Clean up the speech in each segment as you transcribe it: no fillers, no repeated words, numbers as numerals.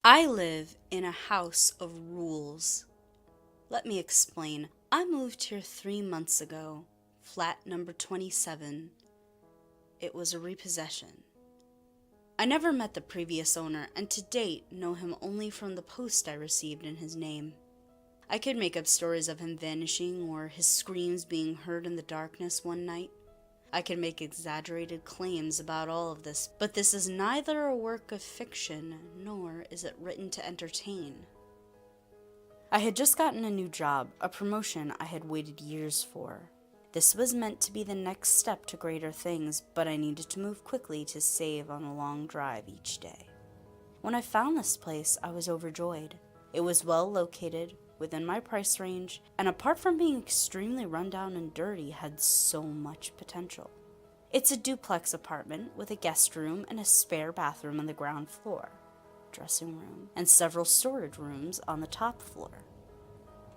I live in a house of rules. Let me explain. I moved here 3 months ago, flat number 27. It was a repossession. I never met the previous owner, and to date know him only from the post I received in his name. I could make up stories of him vanishing or his screams being heard in the darkness one night. I could make exaggerated claims about all of this, but this is neither a work of fiction nor is it written to entertain. I had just gotten a new job, a promotion I had waited years for. This was meant to be the next step to greater things, but I needed to move quickly to save on a long drive each day. When I found this place, I was overjoyed. It was well located, within my price range, and apart from being extremely rundown and dirty, had so much potential. It's a duplex apartment with a guest room and a spare bathroom on the ground floor, dressing room, and several storage rooms on the top floor.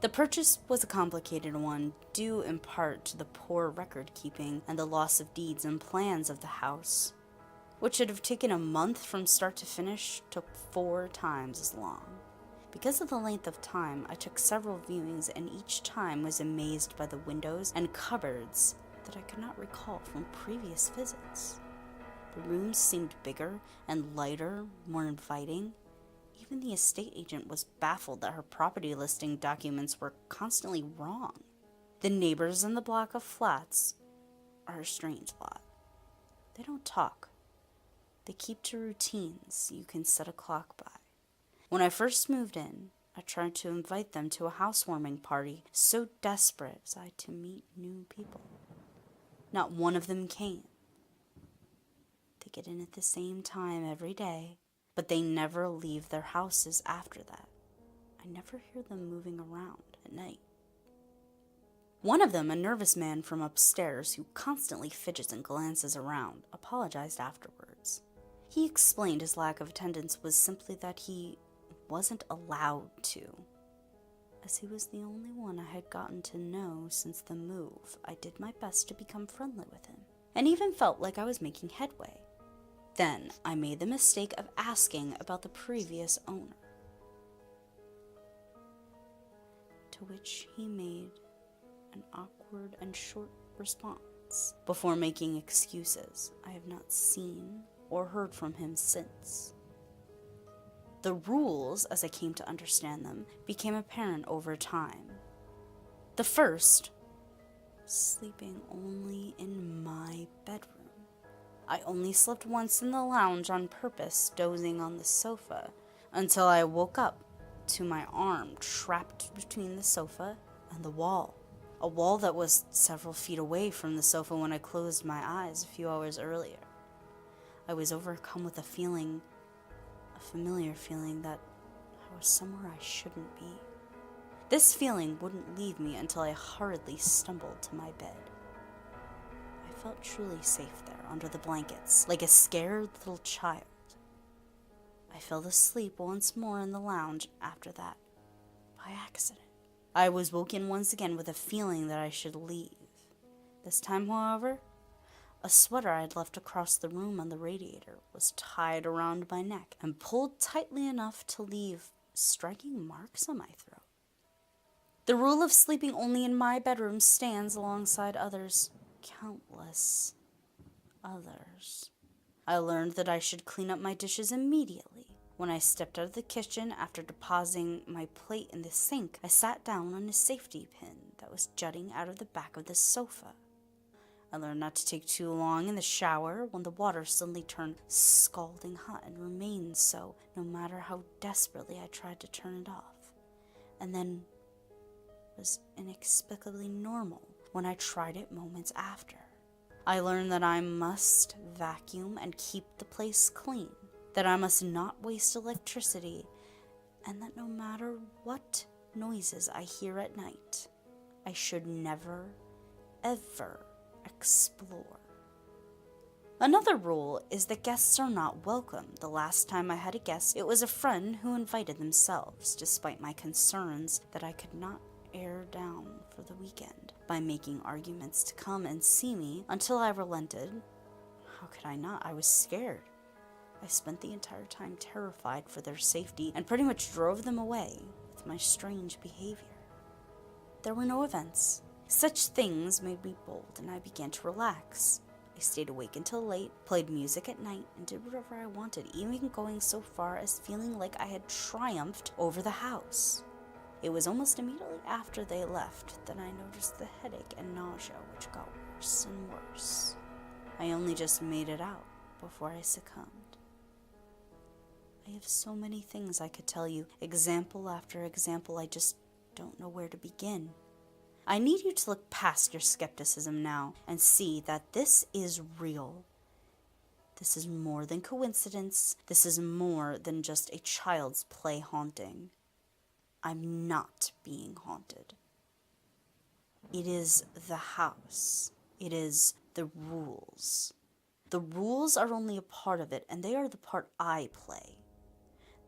The purchase was a complicated one, due in part to the poor record keeping and the loss of deeds and plans of the house, which should have taken a month from start to finish, took 4 times as long. Because of the length of time, I took several viewings and each time was amazed by the windows and cupboards that I could not recall from previous visits. The rooms seemed bigger and lighter, more inviting. Even the estate agent was baffled that her property listing documents were constantly wrong. The neighbors in the block of flats are a strange lot. They don't talk. They keep to routines you can set a clock by. When I first moved in, I tried to invite them to a housewarming party, so desperate was I to meet new people. Not one of them came. They get in at the same time every day, but they never leave their houses after that. I never hear them moving around at night. One of them, a nervous man from upstairs who constantly fidgets and glances around, apologized afterwards. He explained his lack of attendance was simply that he wasn't allowed to, as he was the only one I had gotten to know since the move. I did my best to become friendly with him, and even felt like I was making headway. Then I made the mistake of asking about the previous owner, to which he made an awkward and short response before making excuses. I have not seen or heard from him since. The rules, as I came to understand them, became apparent over time. The first, sleeping only in my bedroom. I only slept once in the lounge on purpose, dozing on the sofa, until I woke up to my arm trapped between the sofa and the wall. A wall that was several feet away from the sofa when I closed my eyes a few hours earlier. I was overcome with a familiar feeling that I was somewhere I shouldn't be. This feeling wouldn't leave me until I hurriedly stumbled to my bed. I felt truly safe there under the blankets, like a scared little child. I fell asleep once more in the lounge after that, by accident. I was woken once again with a feeling that I should leave. This time, however, a sweater I had left across the room on the radiator was tied around my neck and pulled tightly enough to leave striking marks on my throat. The rule of sleeping only in my bedroom stands alongside others, countless others. I learned that I should clean up my dishes immediately. When I stepped out of the kitchen after depositing my plate in the sink, I sat down on a safety pin that was jutting out of the back of the sofa. I learned not to take too long in the shower when the water suddenly turned scalding hot and remained so no matter how desperately I tried to turn it off. And then was inexplicably normal when I tried it moments after. I learned that I must vacuum and keep the place clean, that I must not waste electricity, and that no matter what noises I hear at night, I should never, ever explore. Another rule is that guests are not welcome. The last time I had a guest, it was a friend who invited themselves, despite my concerns that I could not air down for the weekend by making arguments to come and see me until I relented. How could I not? I was scared. I spent the entire time terrified for their safety and pretty much drove them away with my strange behavior. There were no events. Such things made me bold, and I began to relax. I stayed awake until late, played music at night, and did whatever I wanted, even going so far as feeling like I had triumphed over the house. It was almost immediately after they left that I noticed the headache and nausea, which got worse and worse. I only just made it out before I succumbed. I have so many things I could tell you, example after example. I just don't know where to begin. I need you to look past your skepticism now and see that this is real. This is more than coincidence. This is more than just a child's play haunting. I'm not being haunted. It is the house. It is the rules. The rules are only a part of it, and they are the part I play.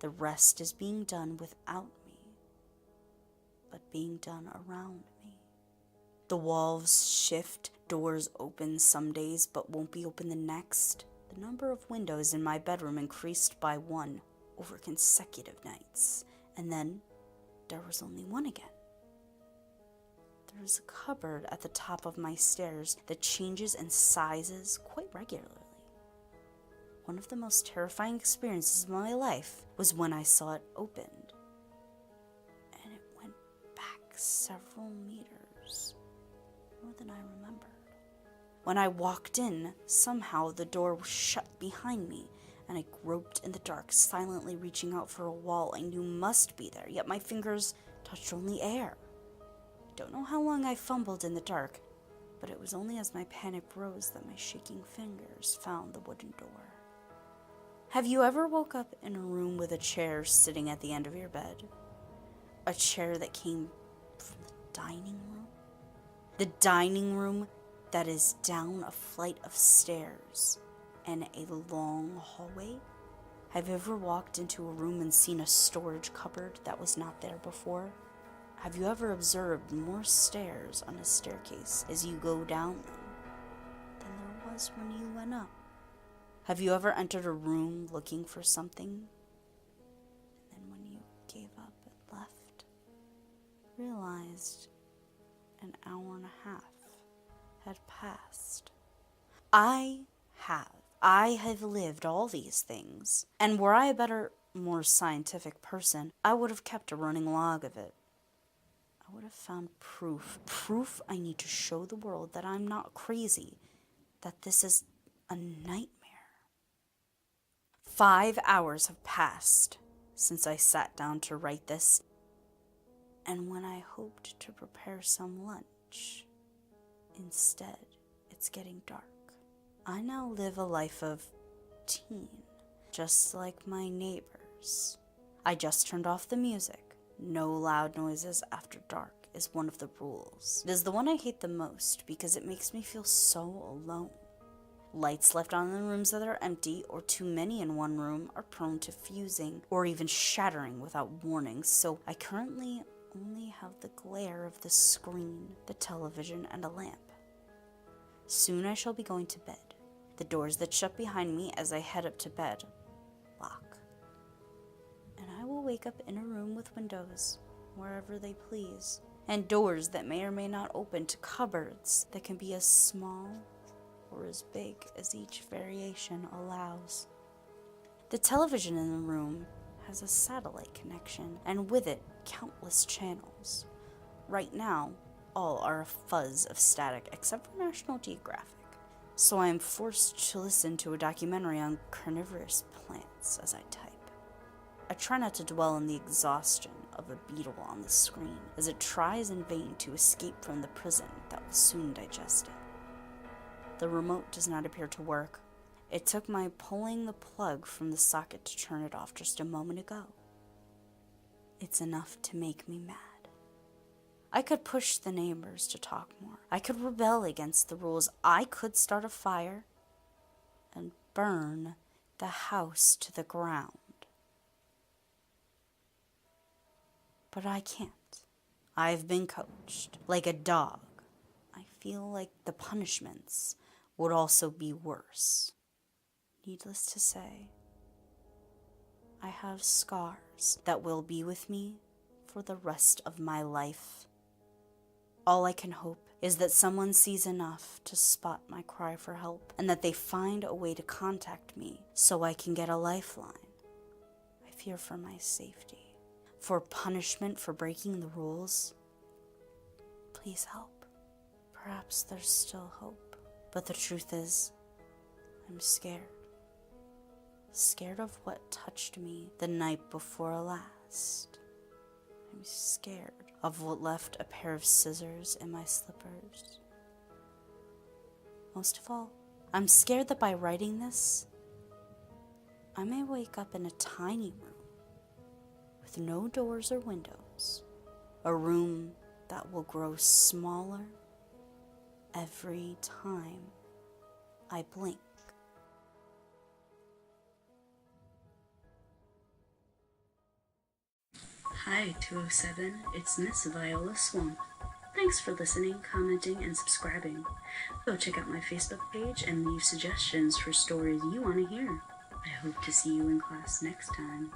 The rest is being done without me, but being done around me. The walls shift, doors open some days, but won't be open the next. The number of windows in my bedroom increased by 1 over consecutive nights, and then there was only 1 again. There is a cupboard at the top of my stairs that changes in sizes quite regularly. One of the most terrifying experiences of my life was when I saw it opened, and it went back several meters, more than I remembered. When I walked in, somehow the door was shut behind me, and I groped in the dark, silently reaching out for a wall I knew must be there, yet my fingers touched only air. I don't know how long I fumbled in the dark, but it was only as my panic rose that my shaking fingers found the wooden door. Have you ever woke up in a room with a chair sitting at the end of your bed? A chair that came from the dining room? The dining room that is down a flight of stairs and a long hallway? Have you ever walked into a room and seen a storage cupboard that was not there before? Have you ever observed more stairs on a staircase as you go down them than there was when you went up? Have you ever entered a room looking for something, and then when you gave up and left, realized an hour and a half had passed? I have lived all these things, and were I a better, more scientific person, I would have kept a running log of it. I would have found proof I need to show the world that I'm not crazy, that this is a nightmare. 5 hours have passed since I sat down to write this, and when I hoped to prepare some lunch, instead it's getting dark. I now live a life of teen, just like my neighbors. I just turned off the music. No loud noises after dark is one of the rules. It is the one I hate the most because it makes me feel so alone. Lights left on in rooms that are empty or too many in one room are prone to fusing or even shattering without warning, so I currently only have the glare of the screen, the television, and a lamp. Soon I shall be going to bed. The doors that shut behind me as I head up to bed lock. And I will wake up in a room with windows, wherever they please, and doors that may or may not open to cupboards that can be as small or as big as each variation allows. The television in the room has a satellite connection, and with it, countless channels. Right now, all are a fuzz of static except for National Geographic, so I am forced to listen to a documentary on carnivorous plants as I type. I try not to dwell on the exhaustion of a beetle on the screen, as it tries in vain to escape from the prison that will soon digest it. The remote does not appear to work. It took my pulling the plug from the socket to turn it off just a moment ago. It's enough to make me mad. I could push the neighbors to talk more. I could rebel against the rules. I could start a fire and burn the house to the ground. But I can't. I've been coached like a dog. I feel like the punishments would also be worse. Needless to say, I have scars that will be with me for the rest of my life. All I can hope is that someone sees enough to spot my cry for help and that they find a way to contact me so I can get a lifeline. I fear for my safety. For punishment for breaking the rules. Please help. Perhaps there's still hope. But the truth is, I'm scared. Scared of what touched me the night before last. I'm scared of what left a pair of scissors in my slippers. Most of all, I'm scared that by writing this, I may wake up in a tiny room with no doors or windows, a room that will grow smaller every time I blink. Hi, 207, it's Miss Viola Swamp. Thanks for listening, commenting, and subscribing. Go check out my Facebook page and leave suggestions for stories you want to hear. I hope to see you in class next time.